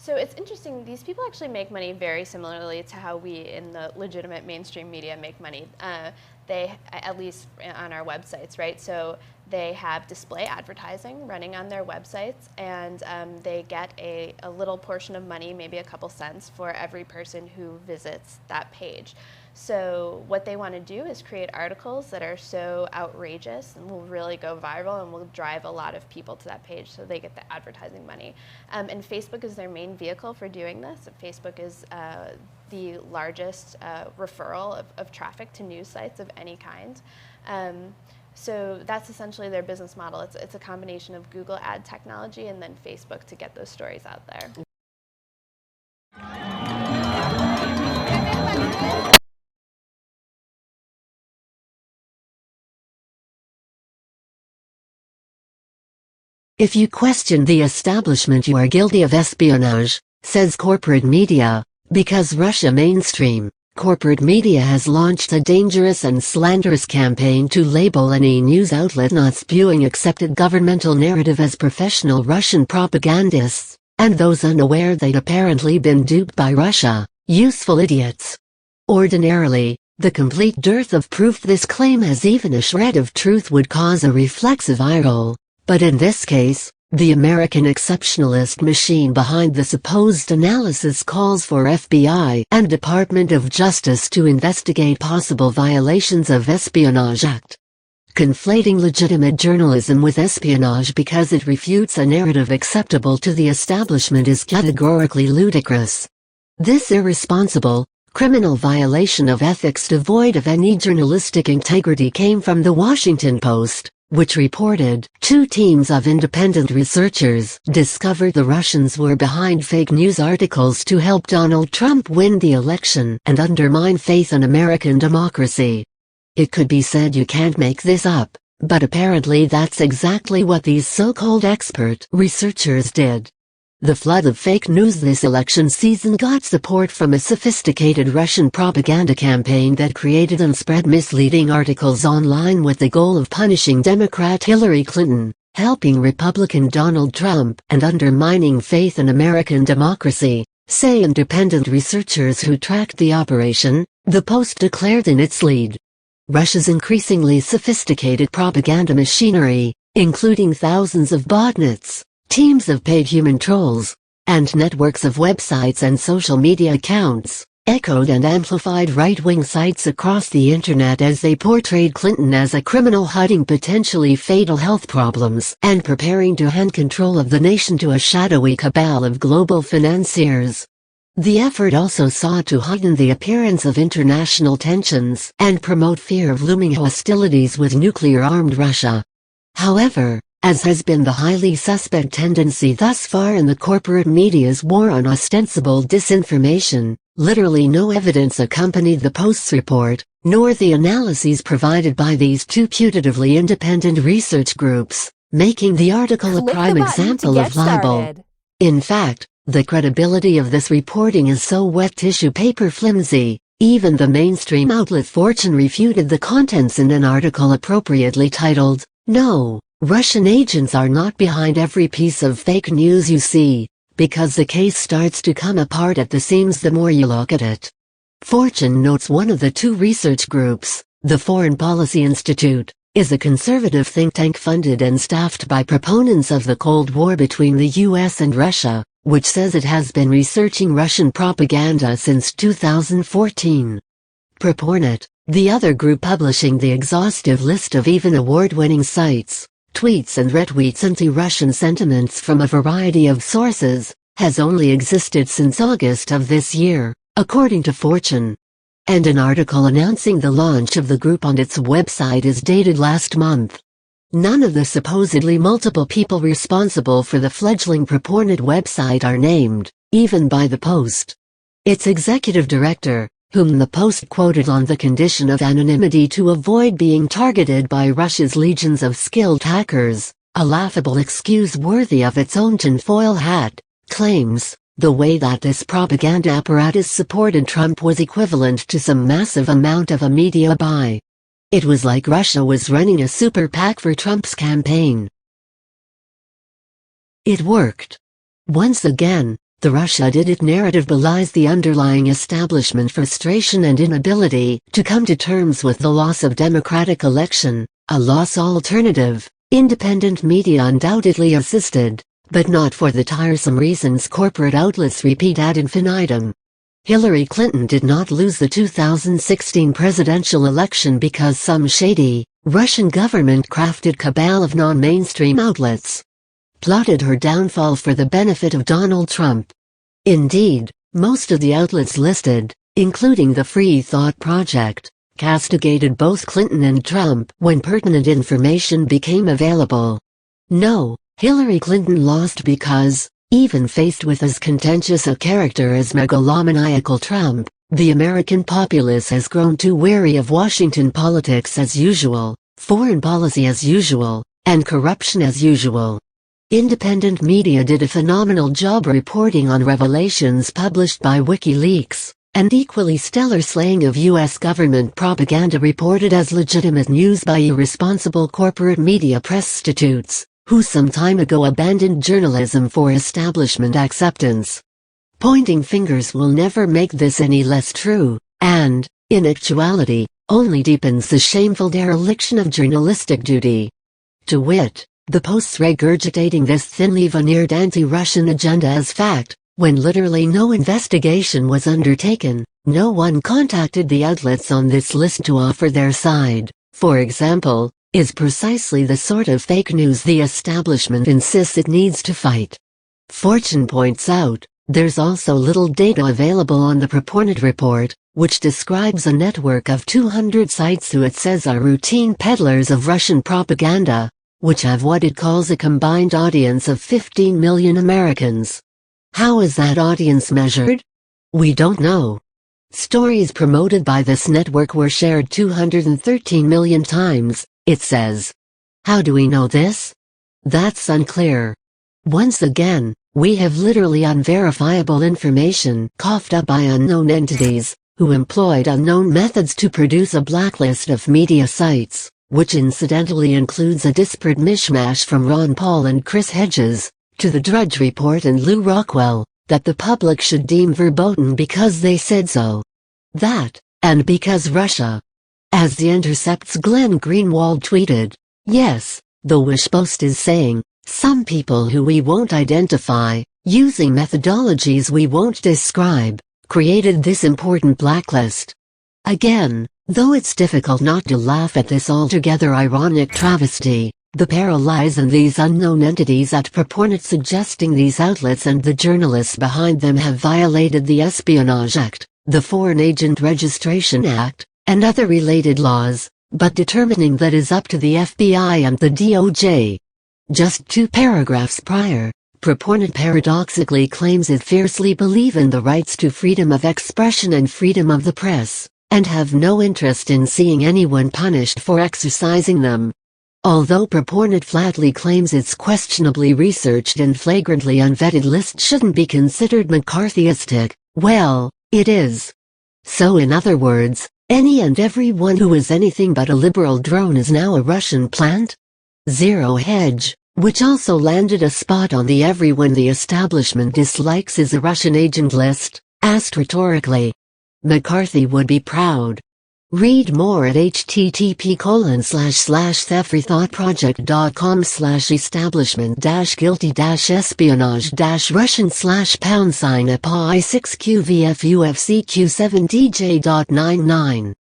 So it's interesting, these people actually make money very similarly to how we in the legitimate mainstream media make money. They, at least on our websites, right? So they have display advertising running on their websites, and they get a little portion of money, maybe a couple cents, for every person who visits that page. So what they want to do is create articles that are so outrageous and will really go viral and will drive a lot of people to that page, so they get the advertising money. And Facebook is their main vehicle for doing this. Facebook is the largest referral of traffic to news sites of any kind. So that's essentially their business model. It's a combination of Google ad technology and then Facebook to get those stories out there. If you question the establishment, you are guilty of espionage, says corporate media. Because Russia mainstream, corporate media has launched a dangerous and slanderous campaign to label any news outlet not spewing accepted governmental narrative as professional Russian propagandists, and those unaware they'd apparently been duped by Russia, useful idiots. Ordinarily, the complete dearth of proof this claim has even a shred of truth would cause a reflexive eye roll. But in this case, the American exceptionalist machine behind the supposed analysis calls for FBI and Department of Justice to investigate possible violations of Espionage Act. Conflating legitimate journalism with espionage because it refutes a narrative acceptable to the establishment is categorically ludicrous. This irresponsible, criminal violation of ethics devoid of any journalistic integrity came from The Washington Post, which reported 2 teams of independent researchers discovered the Russians were behind fake news articles to help Donald Trump win the election and undermine faith in American democracy. It could be said you can't make this up, but apparently that's exactly what these so-called expert researchers did. The flood of fake news this election season got support from a sophisticated Russian propaganda campaign that created and spread misleading articles online with the goal of punishing Democrat Hillary Clinton, helping Republican Donald Trump, and undermining faith in American democracy, say independent researchers who tracked the operation, the Post declared in its lead. Russia's increasingly sophisticated propaganda machinery, including thousands of botnets, teams of paid human trolls, and networks of websites and social media accounts, echoed and amplified right-wing sites across the internet as they portrayed Clinton as a criminal hiding potentially fatal health problems and preparing to hand control of the nation to a shadowy cabal of global financiers. The effort also sought to heighten the appearance of international tensions and promote fear of looming hostilities with nuclear-armed Russia. However, as has been the highly suspect tendency thus far in the corporate media's war on ostensible disinformation, literally no evidence accompanied the Post's report, nor the analyses provided by these 2 putatively independent research groups, making the article a prime example of libel. In fact, the credibility of this reporting is so wet tissue paper flimsy, even the mainstream outlet Fortune refuted the contents in an article appropriately titled, "No, Russian agents are not behind every piece of fake news you see," because the case starts to come apart at the seams the more you look at it. Fortune notes one of the 2 research groups, the Foreign Policy Institute, is a conservative think tank funded and staffed by proponents of the Cold War between the US and Russia, which says it has been researching Russian propaganda since 2014. Propornet, the other group publishing the exhaustive list of even award-winning sites, tweets and retweets anti-Russian sentiments from a variety of sources, has only existed since August of this year, according to Fortune. And an article announcing the launch of the group on its website is dated last month. None of the supposedly multiple people responsible for the fledgling Propornet website are named, even by the Post. Its executive director, whom the Post quoted on the condition of anonymity to avoid being targeted by Russia's legions of skilled hackers, a laughable excuse worthy of its own tinfoil hat, claims, the way that this propaganda apparatus supported Trump was equivalent to some massive amount of a media buy. It was like Russia was running a super PAC for Trump's campaign. It worked. Once again, The Russia did it narrative belies the underlying establishment frustration and inability to come to terms with the loss of democratic election, a loss alternative, independent media undoubtedly assisted, but not for the tiresome reasons corporate outlets repeat ad infinitum. Hillary Clinton did not lose the 2016 presidential election because some shady, Russian government-crafted cabal of non-mainstream outlets plotted her downfall for the benefit of Donald Trump. Indeed, most of the outlets listed, including the Free Thought Project, castigated both Clinton and Trump when pertinent information became available. No, Hillary Clinton lost because, even faced with as contentious a character as megalomaniacal Trump, the American populace has grown too wary of Washington politics as usual, foreign policy as usual, and corruption as usual. Independent media did a phenomenal job reporting on revelations published by WikiLeaks, and equally stellar slaying of U.S. government propaganda reported as legitimate news by irresponsible corporate media prostitutes, who some time ago abandoned journalism for establishment acceptance. Pointing fingers will never make this any less true, and, in actuality, only deepens the shameful dereliction of journalistic duty. To wit, the Post's regurgitating this thinly veneered anti-Russian agenda as fact, when literally no investigation was undertaken, no one contacted the outlets on this list to offer their side, for example, is precisely the sort of fake news the establishment insists it needs to fight. Fortune points out, there's also little data available on the Purported report, which describes a network of 200 sites who it says are routine peddlers of Russian propaganda, which have what it calls a combined audience of 15 million Americans. How is that audience measured? We don't know. Stories promoted by this network were shared 213 million times, it says. How do we know this? That's unclear. Once again, we have literally unverifiable information coughed up by unknown entities, who employed unknown methods to produce a blacklist of media sites, which incidentally includes a disparate mishmash from Ron Paul and Chris Hedges, to the Drudge Report and Lou Rockwell, that the public should deem verboten because they said so. That, and because Russia. As The Intercept's Glenn Greenwald tweeted, yes, the Wishpost is saying, some people who we won't identify, using methodologies we won't describe, created this important blacklist. Again, though it's difficult not to laugh at this altogether ironic travesty, the parallels in these unknown entities at Purported suggesting these outlets and the journalists behind them have violated the Espionage Act, the Foreign Agent Registration Act, and other related laws, but determining that is up to the FBI and the DOJ. Just 2 paragraphs prior, Purported paradoxically claims it fiercely believes in the rights to freedom of expression and freedom of the press, and have no interest in seeing anyone punished for exercising them. Although Purported flatly claims its questionably researched and flagrantly unvetted list shouldn't be considered McCarthyistic, well, it is. So in other words, any and everyone who is anything but a liberal drone is now a Russian plant? Zero Hedge, which also landed a spot on the everyone the establishment dislikes is a Russian agent list, asked rhetorically. McCarthy would be proud. Read more at http://thefreethoughtproject.com/establishment-guilty-espionage-russian/#API6QVFUFCQ7DJ.99